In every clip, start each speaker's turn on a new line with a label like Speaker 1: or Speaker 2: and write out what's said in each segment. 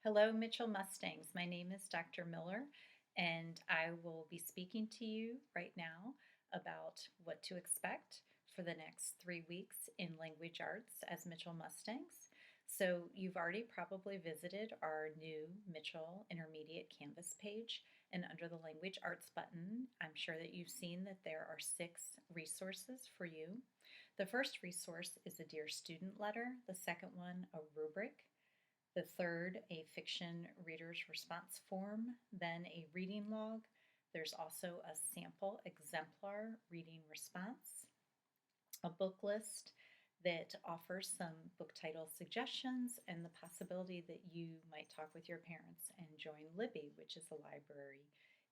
Speaker 1: Hello, Mitchell Mustangs. My name is Dr. Miller, and I will be speaking to you right now about what to expect for the next 3 weeks in language arts as Mitchell Mustangs. So, you've already probably visited our new Mitchell Intermediate Canvas page, and under the Language Arts button, I'm sure that you've seen that there are 6 resources for you. The first resource is a Dear Student letter, the second one, a rubric. The third, a fiction reader's response form, then a reading log. There's also a sample exemplar reading response, a book list that offers some book title suggestions, and the possibility that you might talk with your parents and join Libby, which is a library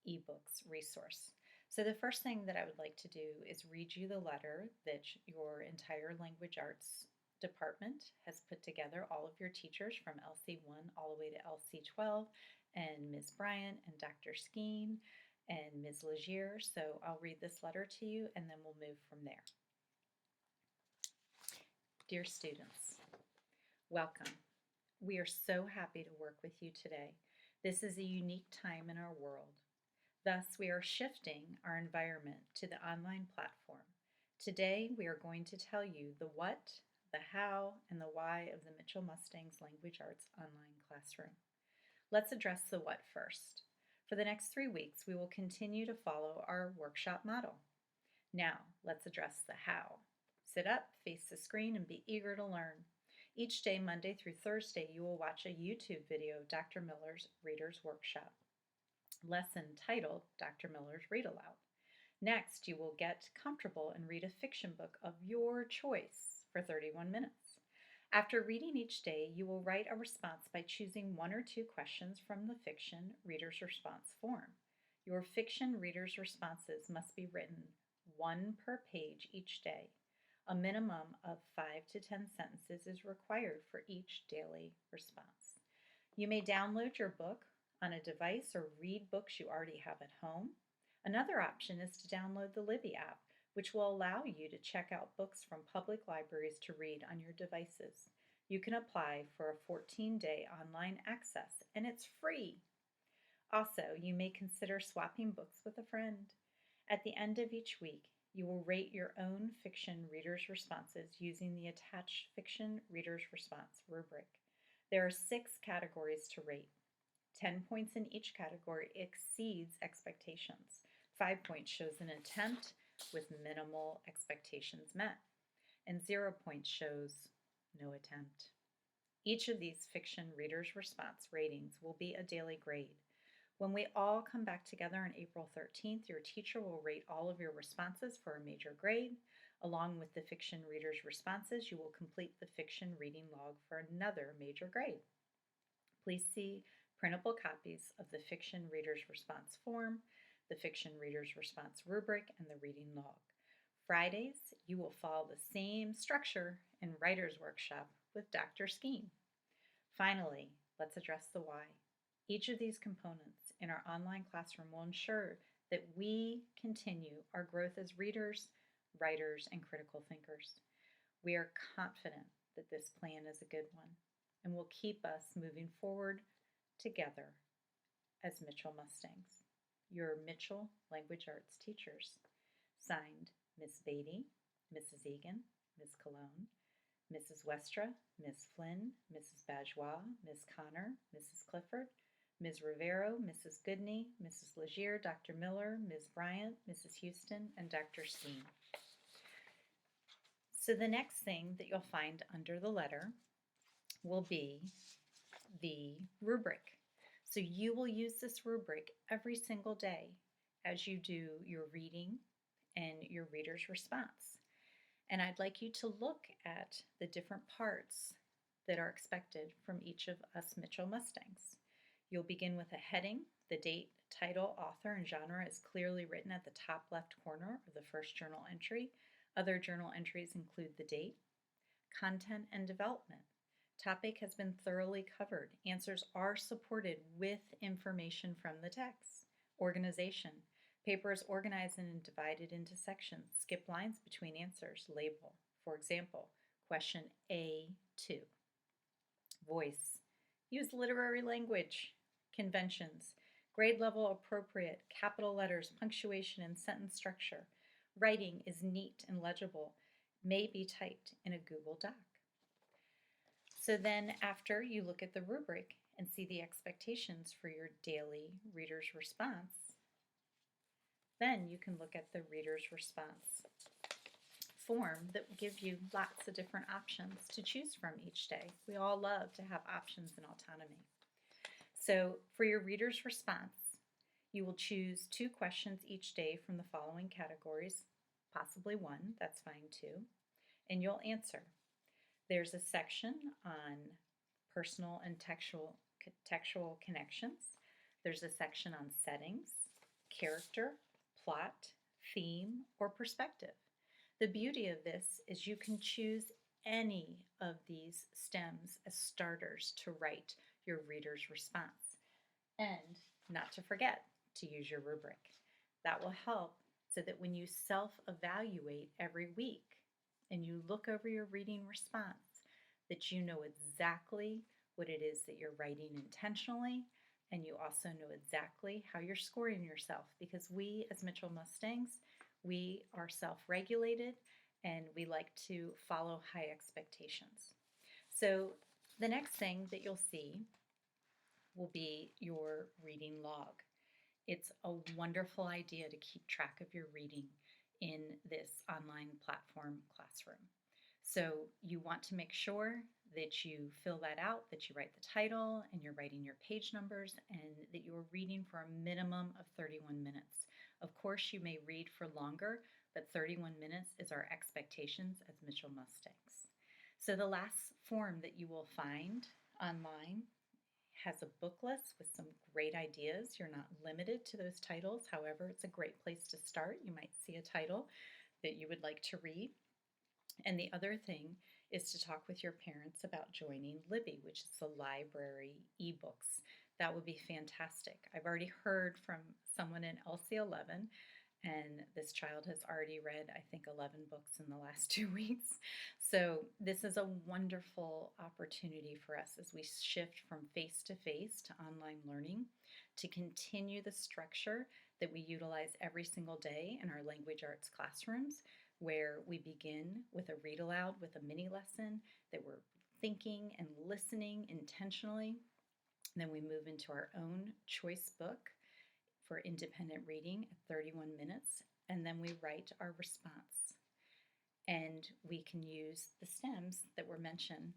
Speaker 1: ebooks resource. So the first thing that I would like to do is read you the letter that your entire language arts department has put together, all of your teachers from LC1 all the way to LC12, and Ms. Bryant and Dr. Skeen and Ms. Legier. So I'll read this letter to you and then we'll move from there. Dear students, welcome. We are so happy to work with you today. This is a unique time in our world. Thus, we are shifting our environment to the online platform. Today, we are going to tell you the what, the how, and the why of the Mitchell Mustangs Language Arts online classroom. Let's address the what first. For the next 3 weeks, we will continue to follow our workshop model. Now, let's address the how. Sit up, face the screen, and be eager to learn. Each day, Monday through Thursday, you will watch a YouTube video of Dr. Miller's Reader's Workshop, lesson titled Dr. Miller's Read Aloud. Next, you will get comfortable and read a fiction book of your choice for 31 minutes. After reading each day, you will write a response by choosing 1 or 2 questions from the fiction reader's response form. Your fiction reader's responses must be written 1 per page each day. A minimum of 5 to 10 sentences is required for each daily response. You may download your book on a device or read books you already have at home. Another option is to download the Libby app, which will allow you to check out books from public libraries to read on your devices. You can apply for a 14-day online access, and it's free. Also, you may consider swapping books with a friend. At the end of each week, you will rate your own fiction reader's responses using the attached fiction reader's response rubric. There are 6 categories to rate. 10 points in each category exceeds expectations. 5 points shows an attempt with minimal expectations met, and 0 points shows no attempt. Each of these fiction reader's response ratings will be a daily grade. When we all come back together on April 13th, your teacher will rate all of your responses for a major grade. Along with the fiction reader's responses, you will complete the fiction reading log for another major grade. Please see printable copies of the fiction reader's response form, the fiction reader's response rubric, and the reading log. Fridays, you will follow the same structure in Writer's Workshop with Dr. Skeen. Finally, let's address the why. Each of these components in our online classroom will ensure that we continue our growth as readers, writers, and critical thinkers. We are confident that this plan is a good one and will keep us moving forward together as Mitchell Mustangs, your Mitchell Language Arts teachers. Signed, Miss Beatty, Mrs. Egan, Ms. Cologne, Mrs. Westra, Ms. Flynn, Mrs. Badgeois, Ms. Connor, Mrs. Clifford, Ms. Rivero, Mrs. Goodney, Mrs. Legier, Dr. Miller, Ms. Bryant, Mrs. Houston, and Dr. Skeen. So the next thing that you'll find under the letter will be the rubric. So you will use this rubric every single day as you do your reading and your reader's response. And I'd like you to look at the different parts that are expected from each of us Mitchell Mustangs. You'll begin with a heading. The date, title, author, and genre is clearly written at the top left corner of the first journal entry. Other journal entries include the date. Content and development. Topic has been thoroughly covered. Answers are supported with information from the text. Organization. Paper is organized and divided into sections. Skip lines between answers. Label. For example, question A2. Voice. Use literary language conventions, grade level appropriate, capital letters, punctuation, and sentence structure. Writing is neat and legible, may be typed in a Google Doc. So then, after you look at the rubric and see the expectations for your daily reader's response, then you can look at the reader's response form that will give you lots of different options to choose from each day. We all love to have options and autonomy. So for your reader's response, you will choose 2 questions each day from the following categories, possibly 1, that's fine too, and you'll answer. There's a section on personal and textual connections. There's a section on settings, character, plot, theme, or perspective. The beauty of this is you can choose any of these stems as starters to write your reader's response. And not to forget to use your rubric. That will help so that when you self-evaluate every week and you look over your reading response, that you know exactly what it is that you're writing intentionally, and you also know exactly how you're scoring yourself, because we as Mitchell Mustangs, we are self-regulated and we like to follow high expectations. So the next thing that you'll see will be your reading log. It's a wonderful idea to keep track of your reading in this online platform classroom. So you want to make sure that you fill that out, that you write the title and you're writing your page numbers, and that you are reading for a minimum of 31 minutes. Of course, you may read for longer, but 31 minutes is our expectations as Mitchell Mustangs. So the last form that you will find online has a book list with some great ideas. You're not limited to those titles. However, it's a great place to start. You might see a title that you would like to read. And the other thing is to talk with your parents about joining Libby, which is the library ebooks. That would be fantastic. I've already heard from someone in LC11, and this child has already read, I think, 11 books in the last 2 weeks. So this is a wonderful opportunity for us as we shift from face-to-face to online learning to continue the structure that we utilize every single day in our language arts classrooms, where we begin with a read aloud with a mini lesson that we're thinking and listening intentionally. And then we move into our own choice book for independent reading at 31 minutes, and then we write our response. And we can use the stems that were mentioned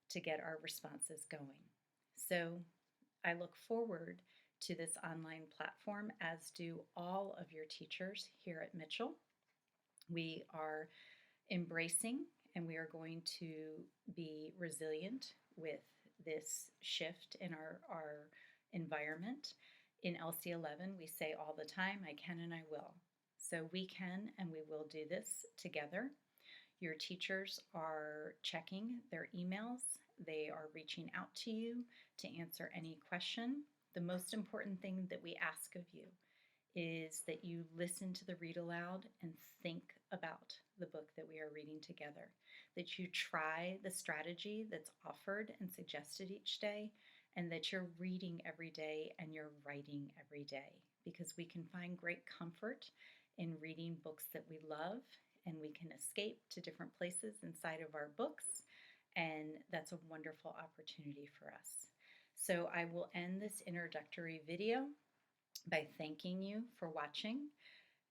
Speaker 1: to get our responses going. So I look forward to this online platform, as do all of your teachers here at Mitchell. We are embracing and we are going to be resilient with this shift in our environment. In LC11, we say all the time, I can and I will. So we can and we will do this together. Your teachers are checking their emails. They are reaching out to you to answer any question. The most important thing that we ask of you is that you listen to the read aloud and think about the book that we are reading together, that you try the strategy that's offered and suggested each day, and that you're reading every day and you're writing every day, because we can find great comfort in reading books that we love, and we can escape to different places inside of our books, and that's a wonderful opportunity for us. So I will end this introductory video by thanking you for watching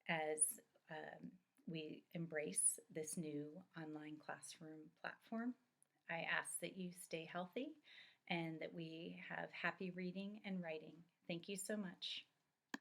Speaker 1: as we embrace this new online classroom platform. I ask that you stay healthy and that we have happy reading and writing. Thank you so much.